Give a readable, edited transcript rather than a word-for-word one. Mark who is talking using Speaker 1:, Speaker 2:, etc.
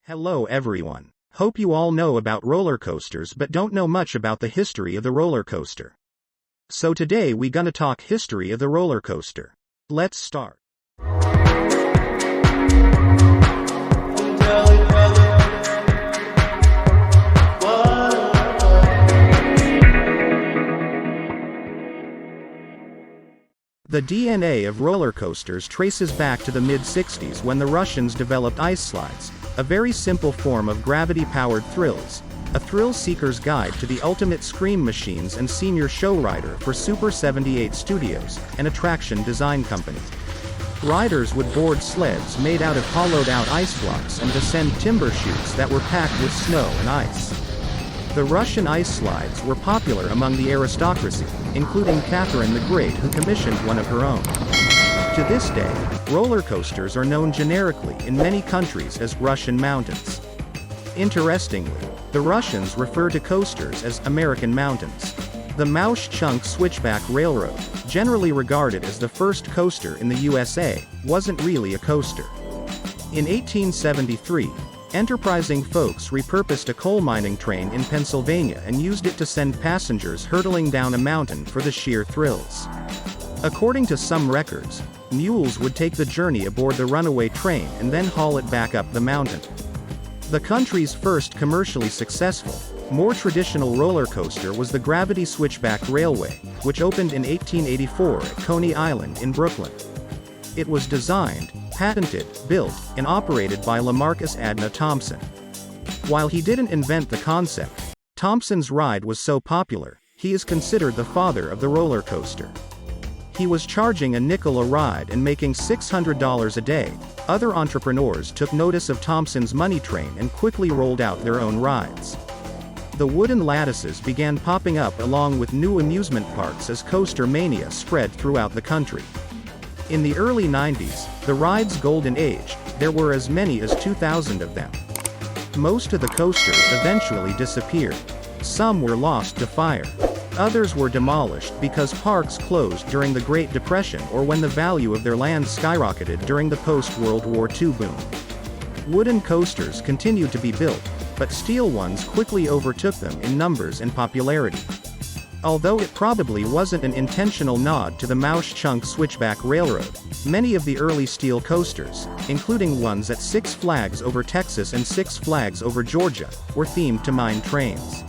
Speaker 1: Hello everyone. Hope you all know about roller coasters but don't know much about the history of the roller coaster. So today we gonna talk history of the roller coaster. Let's start. The DNA of roller coasters traces back to the mid-60s when the Russians developed ice slides, a very simple form of gravity-powered thrills, a thrill-seeker's guide to the ultimate scream machines and senior showrider for Super 78 Studios, an attraction design company. Riders would board sleds made out of hollowed-out ice blocks and descend timber chutes that were packed with snow and ice. The Russian ice slides were popular among the aristocracy, including Catherine the Great, who commissioned one of her own. To this day, roller coasters are known generically in many countries as Russian mountains. Interestingly, the Russians refer to coasters as American mountains. The Maush-Chunk Switchback Railroad, generally regarded as the first coaster in the USA, wasn't really a coaster. In 1873, enterprising folks repurposed a coal mining train in Pennsylvania and used it to send passengers hurtling down a mountain for the sheer thrills. According to some records, mules would take the journey aboard the runaway train and then haul it back up the mountain. The country's first commercially successful, more traditional roller coaster was the Gravity Switchback Railway, which opened in 1884 at Coney Island in Brooklyn. It was designed, patented, built, and operated by LaMarcus Adna Thompson. While he didn't invent the concept, Thompson's ride was so popular, he is considered the father of the roller coaster. He was charging a nickel a ride and making $600 a day. Other entrepreneurs took notice of Thompson's money train and quickly rolled out their own rides. The wooden lattices began popping up along with new amusement parks as coaster mania spread throughout the country. In the early 90s, the ride's golden age, there were as many as 2,000 of them. Most of the coasters eventually disappeared. Some were lost to fire. Others were demolished because parks closed during the Great Depression or when the value of their land skyrocketed during the post-World War II boom. Wooden coasters continued to be built, but steel ones quickly overtook them in numbers and popularity. Although it probably wasn't an intentional nod to the Maush-Chunk Switchback Railroad, many of the early steel coasters, including ones at Six Flags Over Texas and Six Flags Over Georgia, were themed to mine trains.